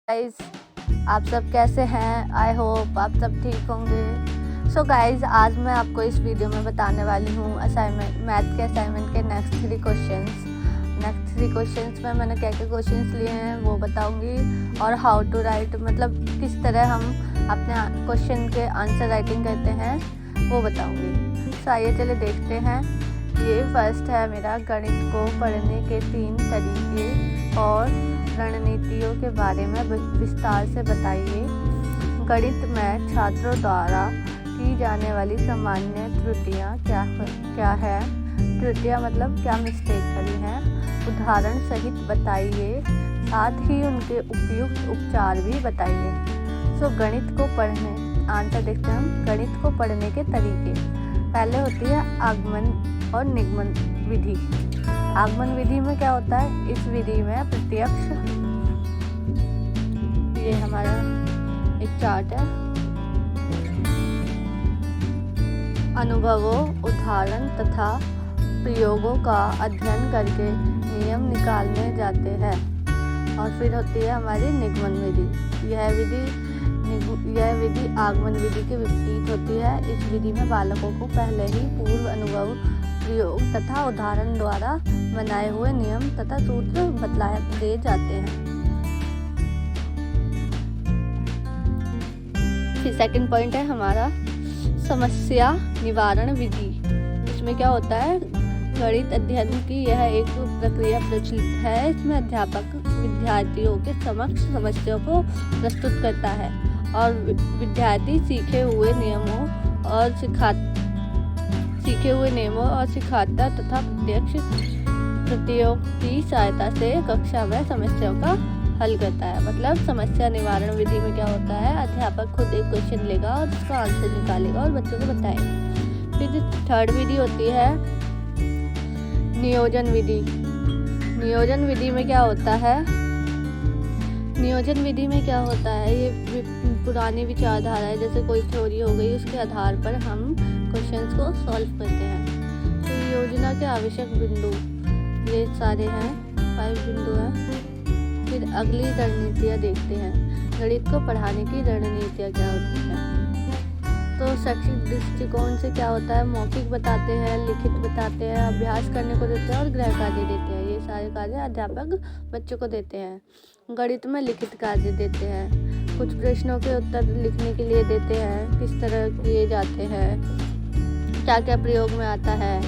Guys, आप सब कैसे हैं? आई होप आप सब ठीक होंगे। सो गाइस, आज मैं आपको इस वीडियो में बताने वाली हूँ मैथ के असाइनमेंट के नेक्स्ट 3 क्वेश्चंस में मैंने क्या क्या क्वेश्चंस लिए हैं वो बताऊंगी, और हाउ टू राइट मतलब किस तरह हम अपने क्वेश्चन के आंसर राइटिंग करते हैं वो बताऊंगी। सो आइए चले देखते हैं। ये फर्स्ट है मेरा, गणित को पढ़ने के 3 तरीके और रणनीतियों के बारे में विस्तार से बताइए। गणित में छात्रों द्वारा की जाने वाली सामान्य त्रुटियां क्या है? त्रुटियां मतलब क्या मिस्टेक करी है, उदाहरण सहित बताइए, साथ ही उनके उपयुक्त उपचार भी बताइए। सो गणित को पढ़ने, आंसर देखते हैं हम। गणित को पढ़ने के तरीके, पहले होती है आगमन और निगमन विधि। आगमन विधि में क्या होता है? इस विधि में प्रत्यक्ष, ये हमारा एक चार्ट है, अनुभवों, उदाहरण तथा प्रयोगों का अध्ययन करके नियम निकालने जाते हैं। और फिर होती है हमारी निगमन विधि। यह विधि आगमन विधि के विपरीत होती है। इस विधि में बालकों को पहले ही पूर्व अनुभव, प्रयोग तथा उदाहरण द्वारा बनाए हुए नियम तथा सूत्र बतलाए दिए जाते हैं। फिर सेकंड पॉइंट है हमारा समस्या निवारण विधि। इसमें क्या होता है? गणित अध्ययन की यह एक प्रक्रिया प्रचलित है। इसमें अध्यापक विद्यार्थियों के समक्ष समस्या को प्रस्तुत करता है और विद्यार्थी सीखे हुए नियमों और सिखाता तथा प्रत्यक्ष प्रयोग की सहायता से कक्षा में समस्याओं का हल करता है। मतलब समस्या निवारण विधि में क्या होता है? अध्यापक खुद एक क्वेश्चन लेगा और उसका आंसर निकालेगा और बच्चों को बताएगा। फिर थर्ड विधि होती है नियोजन विधि। नियोजन विधि में क्या होता है? नियोजन विधि में क्या होता है? ये पुरानी विचारधारा है, जैसे कोई थ्योरी हो गई, उसके आधार पर हम क्वेश्चंस को सॉल्व करते हैं। तो योजना के आवश्यक बिंदु ये सारे हैं, 5 बिंदु हैं। फिर अगली रणनीतियाँ देखते हैं। गणित को पढ़ाने की रणनीतियाँ क्या होती हैं? तो शैक्षिक दृष्टिकोण से क्या होता है? मौखिक बताते हैं, लिखित बताते हैं, अभ्यास करने को देते हैं और गृह कार्य देते हैं। ये सारे कार्य अध्यापक बच्चों को देते हैं। गणित में लिखित कार्य देते हैं, कुछ प्रश्नों के उत्तर लिखने के लिए देते हैं, किस तरह किए जाते हैं, क्या क्या प्रयोग में आता है।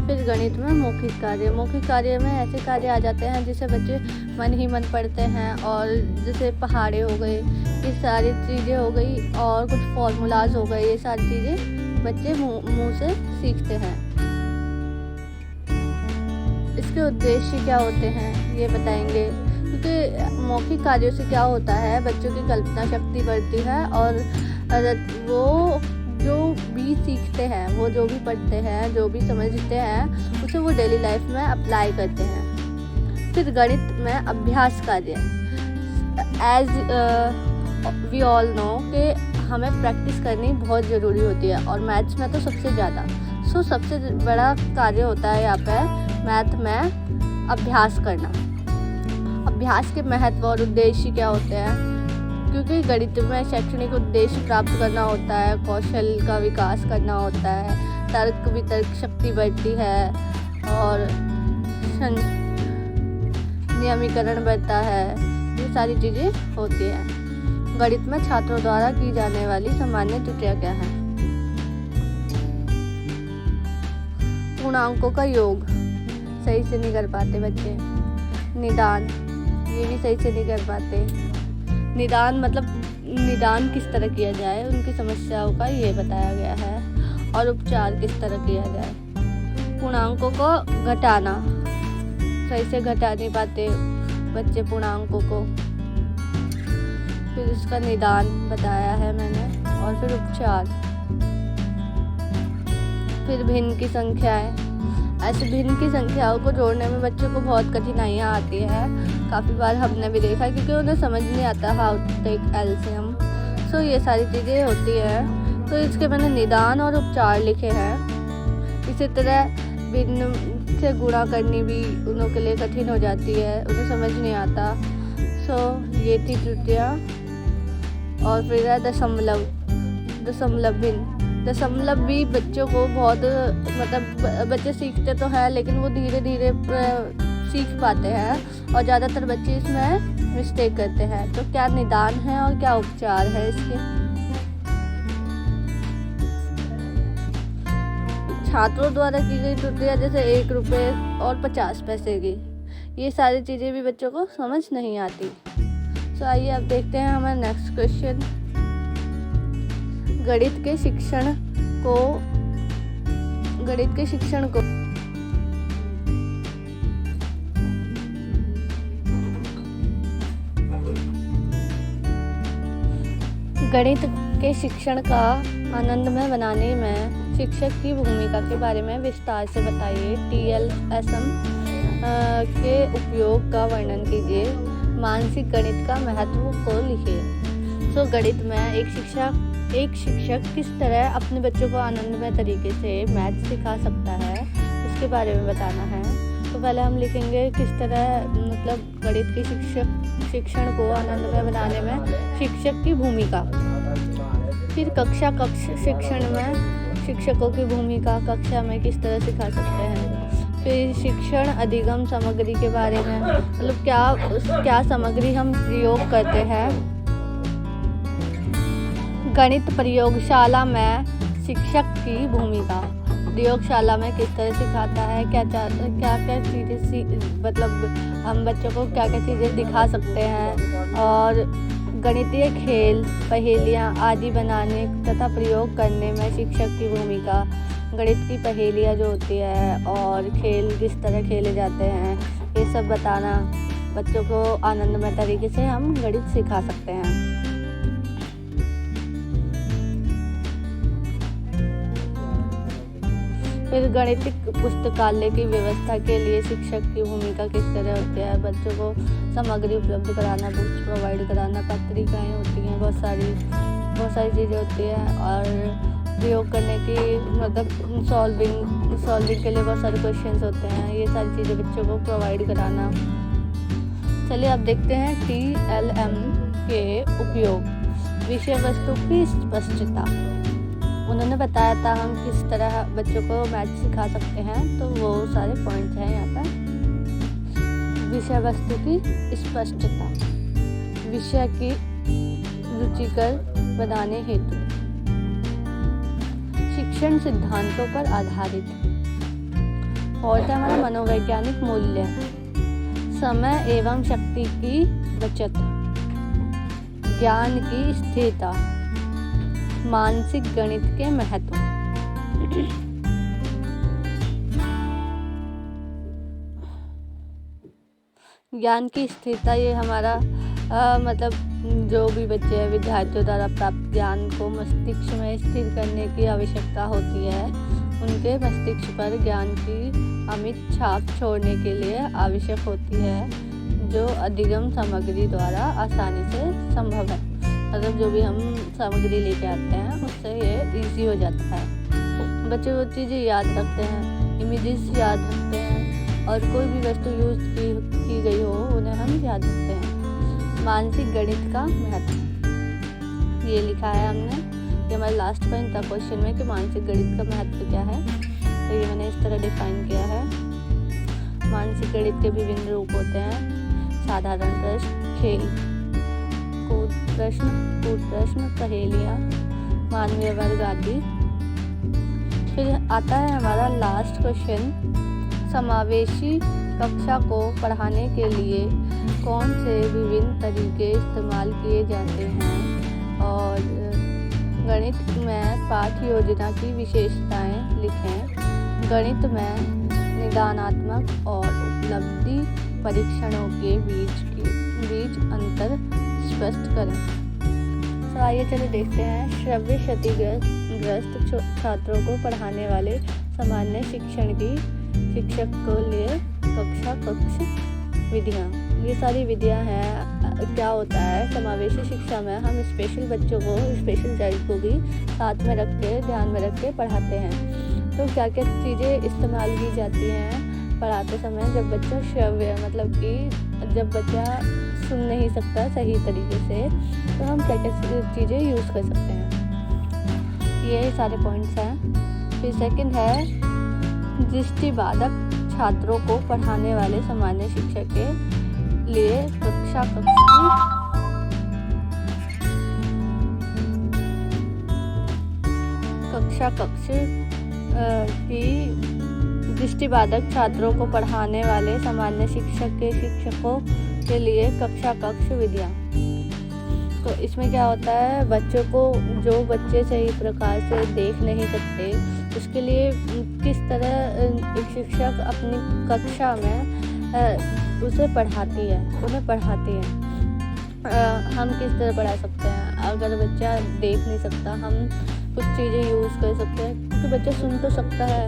फिर गणित में मौखिक कार्य में ऐसे कार्य आ जाते हैं जिसे बच्चे मन ही मन पढ़ते हैं, और जैसे पहाड़े हो गए, ये सारी चीज़ें हो गई, और कुछ फॉर्मूलाज हो गए, ये सारी चीज़ें बच्चे मुंह से सीखते हैं। इसके उद्देश्य क्या होते हैं ये बताएंगे, क्योंकि मौखिक कार्यों से क्या होता है? बच्चों की कल्पना शक्ति बढ़ती है, और वो जो भी सीखते हैं, वो जो भी पढ़ते हैं, जो भी समझते हैं, उसे वो डेली लाइफ में अप्लाई करते हैं। फिर गणित में अभ्यास कार्य, एज वी ऑल नो कि हमें प्रैक्टिस करनी बहुत ज़रूरी होती है, और मैथ्स में तो सबसे ज़्यादा। सो सबसे बड़ा कार्य होता है यहाँ पे मैथ में अभ्यास करना। अभ्यास के महत्व और उद्देश्य क्या होते हैं? क्योंकि गणित में शैक्षणिक उद्देश्य प्राप्त करना होता है, कौशल का विकास करना होता है, तर्क वितर्क शक्ति बढ़ती है, और नियमीकरण बढ़ता है। ये सारी चीज़ें होती हैं। गणित में छात्रों द्वारा की जाने वाली सामान्य त्रुटियां क्या हैं? पूर्णांकों का योग सही से नहीं कर पाते बच्चे। निदान, ये भी सही से नहीं कर पाते। निदान मतलब निदान किस तरह किया जाए, उनकी समस्याओं का ये बताया गया है, और उपचार किस तरह किया जाए। पूर्णांकों को घटाना, सही से घटा नहीं पाते बच्चे पूर्णांकों को। फिर उसका निदान बताया है मैंने, और फिर उपचार। फिर भिन्न की संख्याएं, ऐसे भिन्न की संख्याओं को जोड़ने में बच्चों को बहुत कठिनाइयाँ आती है। काफ़ी बार हमने भी देखा है, क्योंकि उन्हें समझ नहीं आता हाउ टू टेक एलसीएम। सो ये सारी चीज़ें होती है। तो इसके मैंने निदान और उपचार लिखे हैं। इसी तरह भिन्न से गुणा करनी भी उन लोगों के लिए कठिन हो जाती है, उन्हें समझ नहीं आता। सो ये थी तृतीया। और फिर है दशमलव। दशमलव भी बच्चों को बहुत मतलब बच्चे सीखते तो हैं लेकिन वो धीरे धीरे सीख पाते हैं और ज़्यादातर बच्चे इसमें मिस्टेक करते हैं। तो क्या निदान है और क्या उपचार है इसके। छात्रों द्वारा की गई त्रुटियां जैसे 1 रुपये और 50 पैसे की, ये सारी चीज़ें भी बच्चों को समझ नहीं आती। तो आइए अब देखते हैं हमारा नेक्स्ट क्वेश्चन। गणित के शिक्षण को गणित के शिक्षण का आनंदमय बनाने में शिक्षक की भूमिका के बारे में विस्तार से बताइए। TLSM के उपयोग का वर्णन कीजिए। मानसिक गणित का महत्व को लिखिए। तो गणित में एक शिक्षक किस तरह अपने बच्चों को आनंदमय तरीके से मैथ सिखा सकता है, इसके बारे में बताना है। तो पहले हम लिखेंगे किस तरह मतलब गणित के शिक्षण को आनंदमय बनाने में शिक्षक की भूमिका। फिर कक्ष शिक्षण में शिक्षकों की भूमिका, कक्षा में किस तरह सिखा सकते हैं। फिर शिक्षण अधिगम सामग्री के बारे में, मतलब क्या सामग्री हम प्रयोग करते हैं। गणित प्रयोगशाला में शिक्षक की भूमिका, प्रयोगशाला में किस तरह सिखाता है, क्या चीज़ें मतलब हम बच्चों को क्या चीज़ें दिखा सकते हैं। और गणितीय खेल, पहेलियाँ आदि बनाने तथा प्रयोग करने में शिक्षक की भूमिका। गणित की पहेलियाँ जो होती है और खेल किस तरह खेले जाते हैं, ये सब बताना। बच्चों को आनंदमय तरीके से हम गणित सिखा सकते हैं। फिर गणितिक पुस्तकालय की व्यवस्था के लिए शिक्षक की भूमिका किस तरह होती है। बच्चों को सामग्री उपलब्ध कराना, बुक्स प्रोवाइड कराना, पत्रिकाएँ होती हैं, बहुत सारी चीज़ें होती हैं। और प्रयोग करने की मतलब सॉल्विंग के लिए बहुत सारे क्वेश्चंस होते हैं, ये सारी चीज़ें बच्चों को प्रोवाइड कराना। चलिए अब देखते हैं TLM के उपयोग। विषय वस्तु की स्पष्टता, उन्होंने बताया था हम किस तरह बच्चों को मैथ सिखा सकते हैं, तो वो सारे पॉइंट्स हैं यहाँ पर। विषय वस्तु की स्पष्टता, विषय की रुचिकर बनाने हेतु। शिक्षण सिद्धांतों पर आधारित। और क्या हमारा मनोवैज्ञानिक मूल्य, समय एवं शक्ति की बचत, ज्ञान की स्थिरता, मानसिक गणित के महत्व। ज्ञान की स्थिरता, ये हमारा मतलब जो भी बच्चे हैं विद्यार्थियों द्वारा प्राप्त ज्ञान को मस्तिष्क में स्थिर करने की आवश्यकता होती है। उनके मस्तिष्क पर ज्ञान की अमिट छाप छोड़ने के लिए आवश्यक होती है, जो अधिगम सामग्री द्वारा आसानी से संभव है। मतलब जो भी हम सामग्री लेके आते हैं उससे ये इजी हो जाता है। बच्चे वो चीज़ें याद रखते हैं, इमेजेस याद रखते हैं, और कोई भी वस्तु यूज की गई हो उन्हें हम याद रखते हैं। मानसिक गणित का महत्व, ये लिखा है हमने, ये हमारा लास्ट पॉइंट था क्वेश्चन में कि मानसिक गणित का महत्व क्या है। तो ये मैंने इस तरह डिफाइन किया है। मानसिक गणित के विभिन्न रूप होते हैं। साधारण प्रश्न, खेल कूद प्रश्न, पहेलियाँ, मानवीय वर्ग आदि। फिर आता है हमारा लास्ट क्वेश्चन, समावेशी कक्षा को पढ़ाने के लिए कौन से विभिन्न तरीके इस्तेमाल किए जाते हैं। और गणित में पाठ योजना की विशेषताएं लिखें। गणित में निदानात्मक और उपलब्धि परीक्षणों के बीच अंतर स्पष्ट करें। तो आइए चलिए देखते हैं श्रव्य क्षतिग्रस्त छात्रों को पढ़ाने वाले सामान्य शिक्षक को लिए कक्ष विधियाँ। ये सारी विधियाँ हैं। क्या होता है, समावेशी शिक्षा में हम स्पेशल बच्चों को, स्पेशल चाइल्ड को भी साथ में रख के, ध्यान में रख के पढ़ाते हैं। तो क्या क्या चीज़ें इस्तेमाल की जाती हैं पढ़ाते समय। जब बच्चा श्रव्य, मतलब कि जब बच्चा सुन नहीं सकता सही तरीके से, तो हम क्या क्या चीज़ें यूज़ कर सकते हैं। ये सारे पॉइंट्स हैं। फिर सेकंड है दृष्टिबाधक छात्रों को पढ़ाने वाले सामान्य शिक्षक के लिए कक्षा कक्ष की दृष्टिबाधक छात्रों को पढ़ाने वाले सामान्य शिक्षक के शिक्षकों के लिए कक्षा कक्ष विधियाँ। तो इसमें क्या होता है, बच्चों को, जो बच्चे सही प्रकार से देख नहीं सकते, उसके लिए किस तरह एक शिक्षक अपनी कक्षा में उसे पढ़ाती है, उन्हें पढ़ाती है। हम किस तरह पढ़ा सकते हैं? अगर बच्चा देख नहीं सकता, हम कुछ चीज़ें यूज़ कर सकते हैं, क्योंकि बच्चा सुन तो सकता है।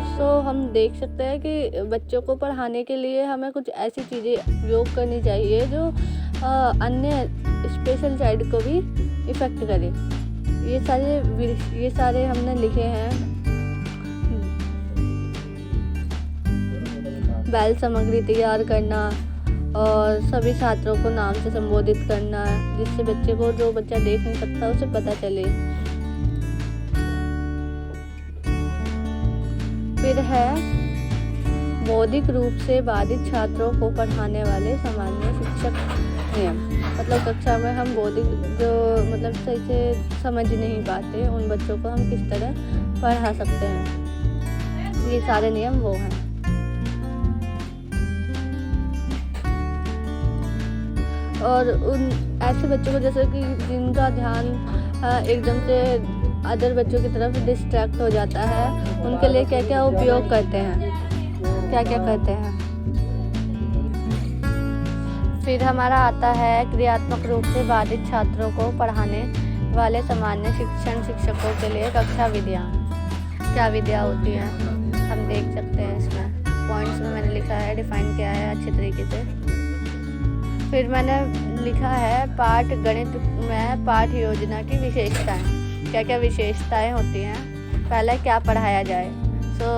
सो हम देख सकते हैं कि बच्चों को पढ़ाने के लिए हमें कुछ ऐसी चीज़ें उपयोग करनी चाहिए जो अन्य स्पेशल चाइल्ड को भी इफ़ेक्ट करे। ये सारे हमने लिखे हैं। बैल सामग्री तैयार करना और सभी छात्रों को नाम से संबोधित करना, जिससे बच्चे को, जो बच्चा देख नहीं सकता, उसे पता चले। फिर है बौद्धिक रूप से बाधित छात्रों को पढ़ाने वाले सामान्य शिक्षक नियम। मतलब कक्षा में हम बौद्धिक, जो मतलब सही से समझ नहीं पाते, उन बच्चों को हम किस तरह पढ़ा सकते हैं। ये सारे नियम वो हैं। और उन ऐसे बच्चों को, जैसे कि जिनका ध्यान एकदम से अदर बच्चों की तरफ डिस्ट्रैक्ट हो जाता है, उनके लिए क्या क्या उपयोग करते हैं, क्या क्या करते हैं। फिर हमारा आता है क्रियात्मक रूप से बाधित छात्रों को पढ़ाने वाले सामान्य शिक्षकों के लिए कक्षा विधियाँ। क्या विधियाँ होती हैं हम देख सकते हैं। इसमें पॉइंट्स में मैंने लिखा है, डिफाइन किया है अच्छे तरीके से। फिर मैंने लिखा है पाठ गणित में पाठ योजना की विशेषताएं। क्या क्या विशेषताएं होती हैं? पहले क्या पढ़ाया जाए,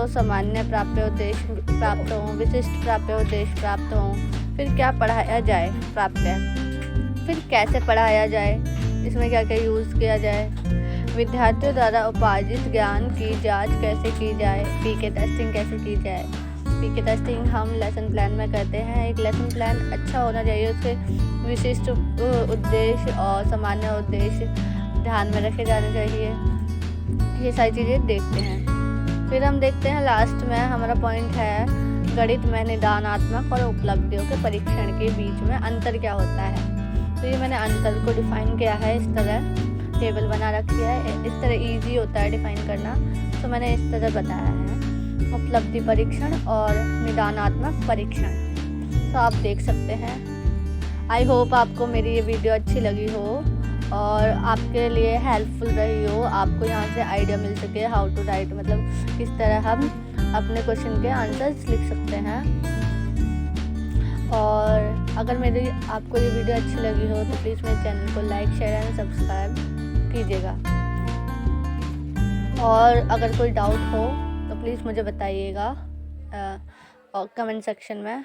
सामान्य प्राप्य उद्देश्य प्राप्त हों, विशिष्ट प्राप्य उद्देश्य प्राप्त हों। फिर क्या पढ़ाया जाए, प्राप्य। फिर कैसे पढ़ाया जाए, इसमें क्या क्या यूज़ किया जाए। विद्यार्थियों द्वारा उपार्जित ज्ञान की जांच कैसे की जाए, पीके टेस्टिंग कैसे की जाए। पीके टेस्टिंग हम लेसन प्लान में करते हैं। एक लेसन प्लान अच्छा होना चाहिए, उसके विशिष्ट उद्देश्य और सामान्य उद्देश्य ध्यान में रखे जाने चाहिए। ये सारी चीज़ें देखते हैं। फिर हम देखते हैं लास्ट में हमारा पॉइंट है गणित में निदानात्मक और उपलब्धियों के परीक्षण के बीच में अंतर क्या होता है। तो ये मैंने अंतर को डिफाइन किया है, इस तरह टेबल बना रखी है। इस तरह इजी होता है डिफाइन करना, तो मैंने इस तरह बताया है, उपलब्धि परीक्षण और निदानात्मक परीक्षण। तो आप देख सकते हैं। आई होप आपको मेरी ये वीडियो अच्छी लगी हो और आपके लिए हेल्पफुल रही हो, आपको यहाँ से आइडिया मिल सके हाउ टू राइट, मतलब किस तरह हम अपने क्वेश्चन के आंसर्स लिख सकते हैं। और अगर आपको ये वीडियो अच्छी लगी हो तो प्लीज़ मेरे चैनल को लाइक, शेयर एंड सब्सक्राइब कीजिएगा। और अगर कोई डाउट हो तो प्लीज़ मुझे बताइएगा और कमेंट सेक्शन में।